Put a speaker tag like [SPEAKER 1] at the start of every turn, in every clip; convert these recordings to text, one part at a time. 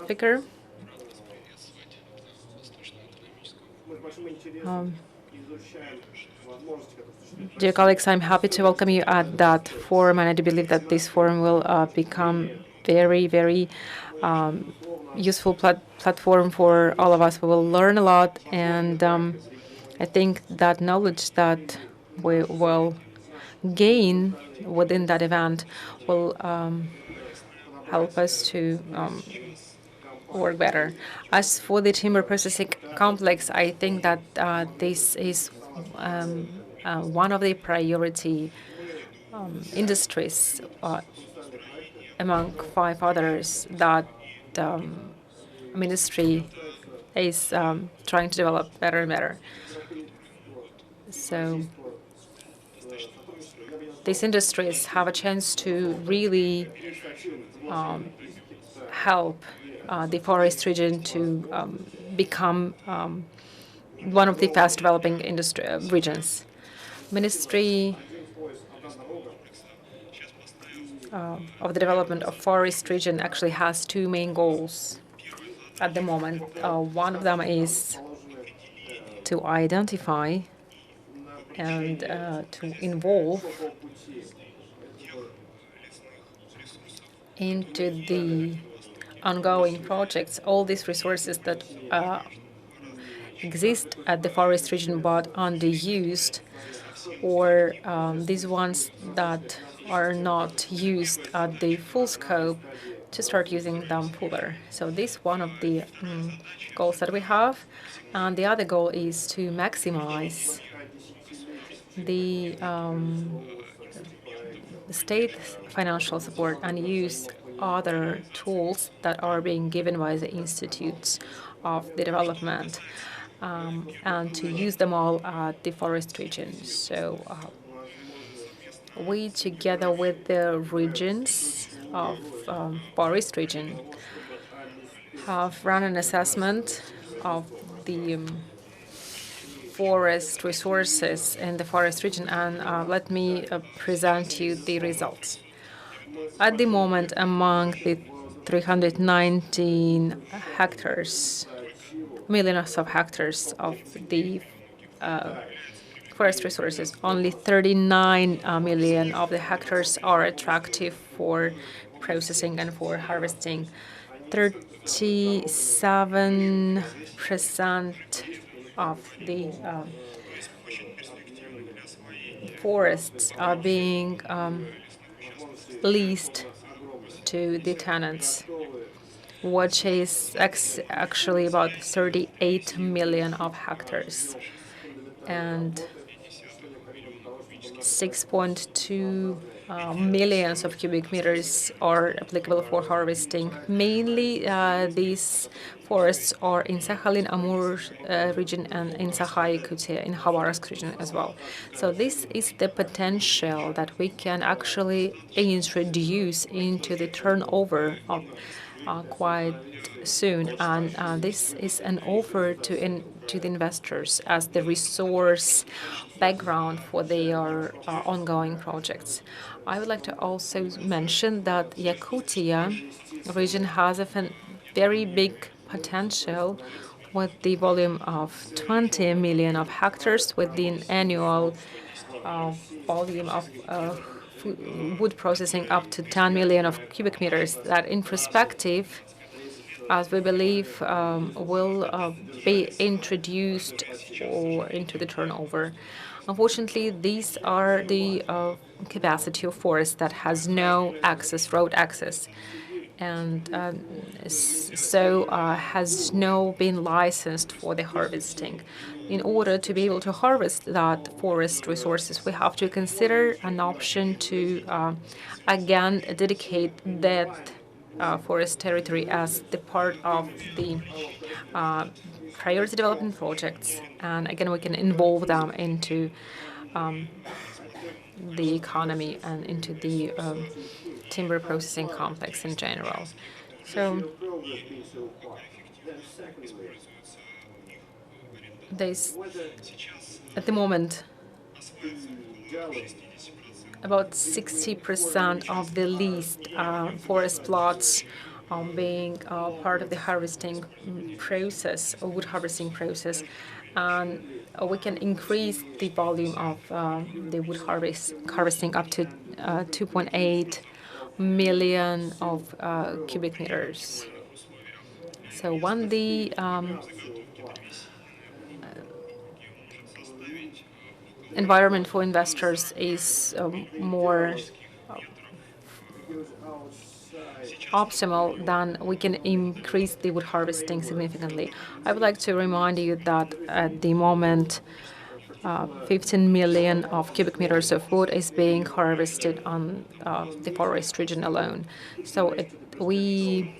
[SPEAKER 1] speaker. Dear colleagues, I'm happy to welcome you at that forum, and I do believe that this forum will become very, very useful platform for all of us. We will learn a lot, and I think that knowledge that we will gain within that event will help us to work better. As for the timber processing complex, I think that this is one of the priority industries among 5 others that ministry is trying to develop better and better. So these industries have a chance to really help the forest region to become one of the fast developing industry regions. Ministry of the development of forest region actually has 2 main goals at the moment. One of them is to identify and to involve into the ongoing projects all these resources that exist at the forest region but underused, or these ones that are not used at the full scope, to start using them fuller. So this is one of the goals that we have. And the other goal is to maximize the state financial support and use other tools that are being given by the institutes of the development, and to use them all at the forest region. So we, together with the regions of forest region, have run an assessment of the forest resources in the forest region, and let me present you the results. At the moment, among the 319 hectares, millions of hectares of the forest resources, only 39 million of the hectares are attractive for processing and for harvesting. 37% of the forests are being leased to the tenants, which is actually about 38 million of hectares, and 6.2 millions of cubic meters are applicable for harvesting. Mainly, these forests are in Sakhalin-Amur region and in Sakha-Yakutia, in Khabarovsk region as well. So this is the potential that we can actually introduce into the turnover of quite soon, and this is an offer to the investors as the resource background for their ongoing projects. I would like to also mention that Yakutia region has a very big potential with the volume of 20 million of hectares, with the annual volume of wood processing up to 10 million of cubic meters. That, in perspective, as we believe, will be introduced or into the turnover. Unfortunately, these are the capacity of forest that has no access, road access, and so has no been licensed for the harvesting. In order to be able to harvest that forest resources, we have to consider an option to again dedicate that forest territory as the part of the priority development projects, and again we can involve them into the economy and into the timber processing complex in general. So there's, at the moment, about 60% of the leased forest plots being part of the harvesting process, or wood harvesting process, and we can increase the volume of the wood harvesting up to 2.8 million of cubic meters. So when the environment for investors is more optimal, then we can increase the wood harvesting significantly. I would like to remind you that at the moment, 15 million of cubic meters of wood is being harvested on the forest region alone. So we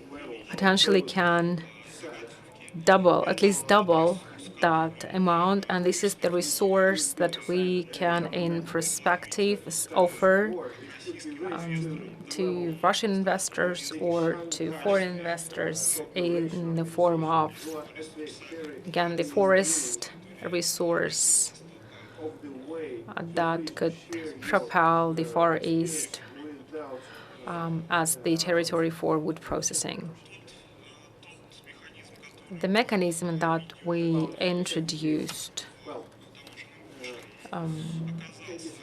[SPEAKER 1] potentially can double, at least double that amount, and this is the resource that we can, in perspective, offer to Russian investors or to foreign investors in the form of, again, the forest resource that could propel the Far East as the territory for wood processing. The mechanism that we introduced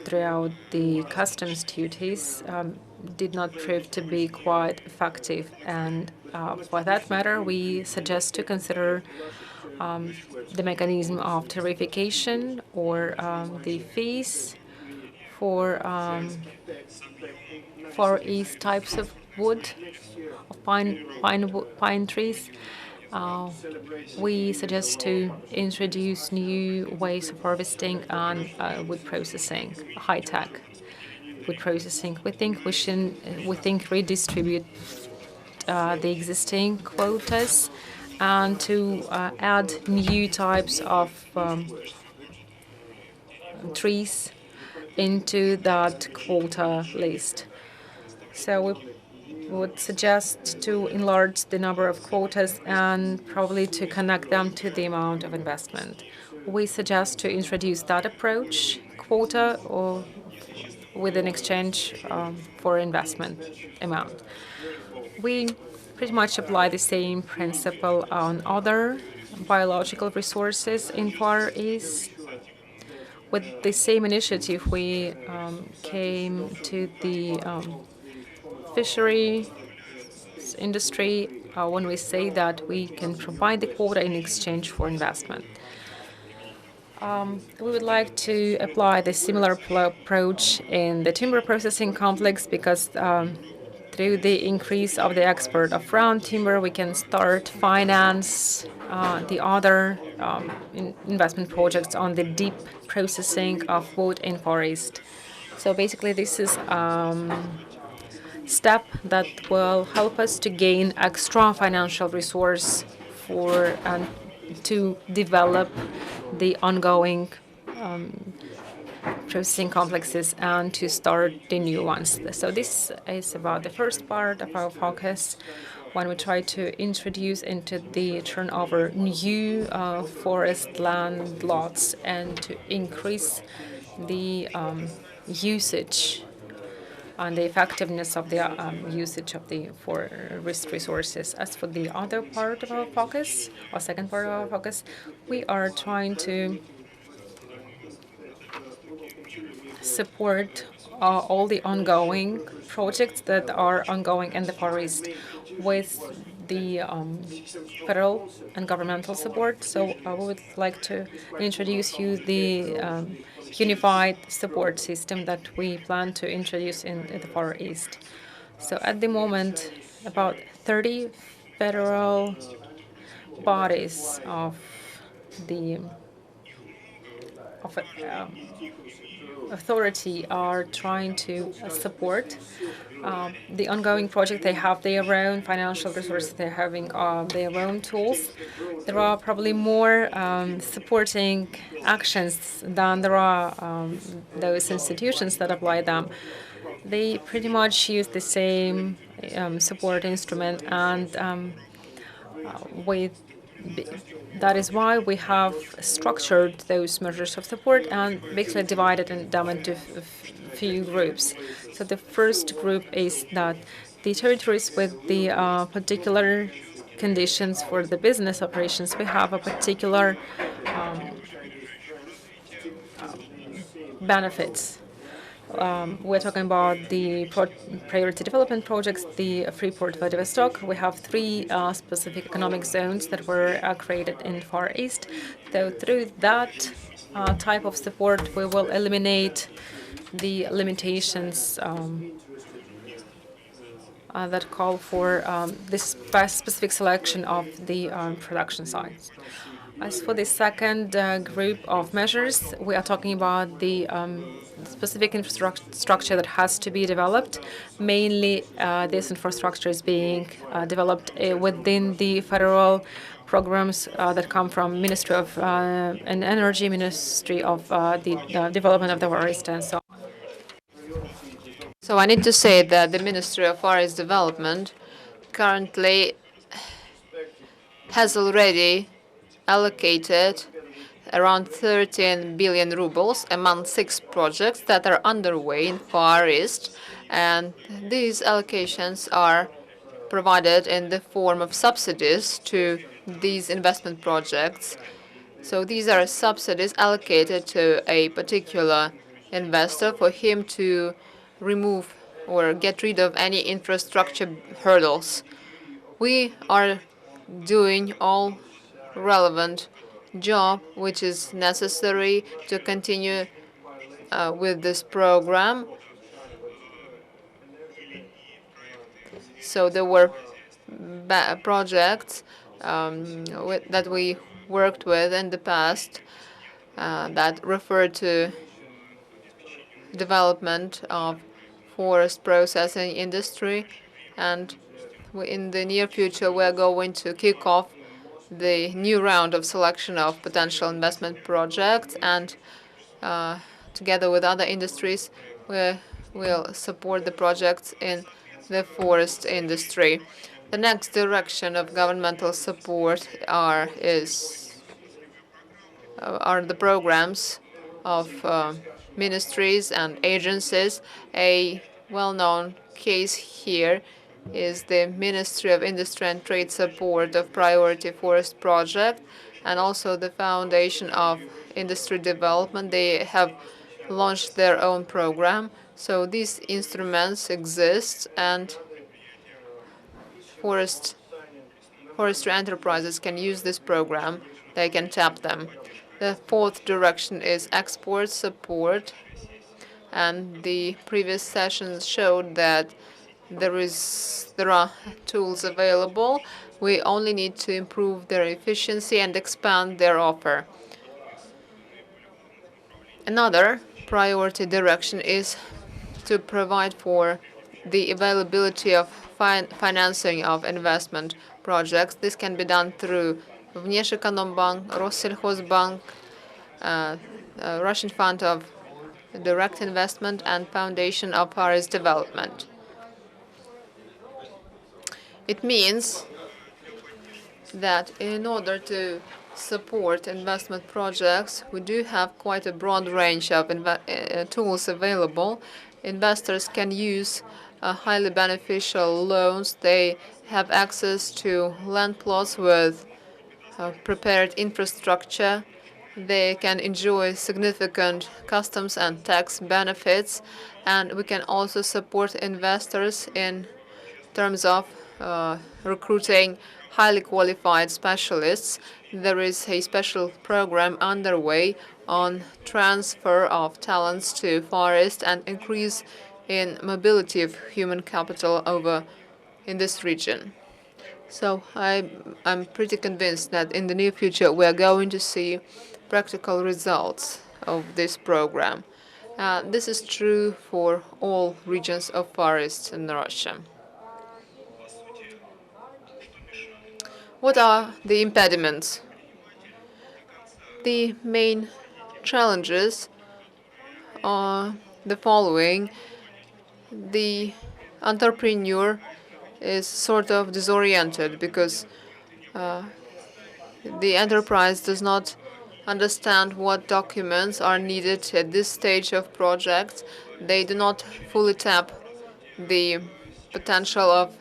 [SPEAKER 1] throughout the customs duties did not prove to be quite effective, and for that matter, we suggest to consider the mechanism of tariffication or the fees for Far East types of wood, of pine trees. We suggest to introduce new ways of harvesting and wood processing, high-tech wood processing. We think redistribute the existing quotas and to add new types of trees into that quota list. So we would suggest to enlarge the number of quotas and probably to connect them to the amount of investment. We suggest to introduce that approach, quota, or with an exchange for investment amount. We pretty much apply the same principle on other biological resources in Far East. With the same initiative, we came to the fishery industry when we say that we can provide the quota in exchange for investment. We would like to apply the similar approach in the timber processing complex because through the increase of the export of round timber, we can start finance the other investment projects on the deep processing of wood in forest. So basically, this is step that will help us to gain extra financial resource for to develop the ongoing processing complexes and to start the new ones. So this is about the first part of our focus when we try to introduce into the turnover new forest land lots and to increase the usage and the effectiveness of the usage of the forest resources. As for the other part of our focus, or second part of our focus, we are trying to support all the ongoing projects that are ongoing in the forest with the federal and governmental support. So I would like to introduce you the unified support system that we plan to introduce in the Far East. So at the moment, about 30 federal bodies of the authority are trying to support the ongoing project. They have their own financial resources. They're having their own tools. There are probably more supporting actions than there are those institutions that apply them. They pretty much use the same support instrument, and that is why we have structured those measures of support and basically divided them into few groups. So the first group is that the territories with the particular conditions for the business operations, we have a particular benefits. We're talking about the priority development projects, the Freeport Vladivostok. We have three specific economic zones that were created in Far East. So through that type of support, we will eliminate the limitations that call for this specific selection of the production sites. As for the second group of measures, we are talking about the specific infrastructure that has to be developed. Mainly, this infrastructure is being developed within the federal programs that come from Ministry of and Energy, Ministry of the Development of the Forest, and so on.
[SPEAKER 2] So I need to say that the Ministry of Forest Development currently has already allocated around 13 billion rubles among 6 projects that are underway in Far East, and these allocations are provided in the form of subsidies to these investment projects. So these are subsidies allocated to a particular investor for him to remove or get rid of any infrastructure hurdles. We are doing all relevant job which is necessary to continue with this program. So there were projects that we worked with in the past that referred to development of forest processing industry, and in the near future we are going to kick off the new round of selection of potential investment projects, and together with other industries we will support the projects in the forest industry. The next direction of governmental support are the programs of ministries and agencies. A well-known case here is the Ministry of Industry and Trade support of Priority Forest Project, and also the Foundation of Industry Development. They have launched their own program. So these instruments exist, and forestry enterprises can use this program. They can tap them. The fourth direction is export support, and the previous sessions showed that there are tools available. We only need to improve their efficiency and expand their offer. Another priority direction is to provide for the availability of financing of investment projects. This can be done through Внешэкономбанк, Россельхозbank, Russian Fund of Direct Investment, and Foundation of Paris Development. It means that in order to support investment projects, we do have quite a broad range of tools available. Investors can use highly beneficial loans. They have access to land plots with prepared infrastructure. They can enjoy significant customs and tax benefits, and we can also support investors in terms of recruiting highly qualified specialists. There is a special program underway on transfer of talents to forest and increase in mobility of human capital over in this region. So I'm pretty convinced that in the near future we are going to see practical results of this program. This is true for all regions of forests in Russia. What are the impediments? The main challenges are the following. The entrepreneur is sort of disoriented because the enterprise does not understand what documents are needed at this stage of project. They do not fully tap the potential of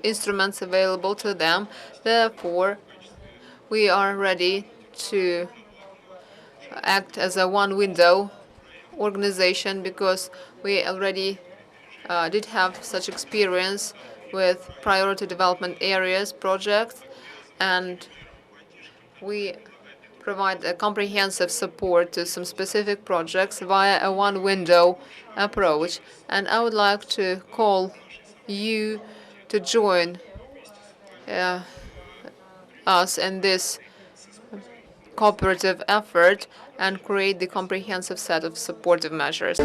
[SPEAKER 2] instruments available to them. Therefore, we are ready to act as a one-window organization because we already did have such experience with priority development areas projects, and we provide a comprehensive support to some specific projects via a one-window approach. And I would like to call you to join us in this cooperative effort and create the comprehensive set of supportive measures.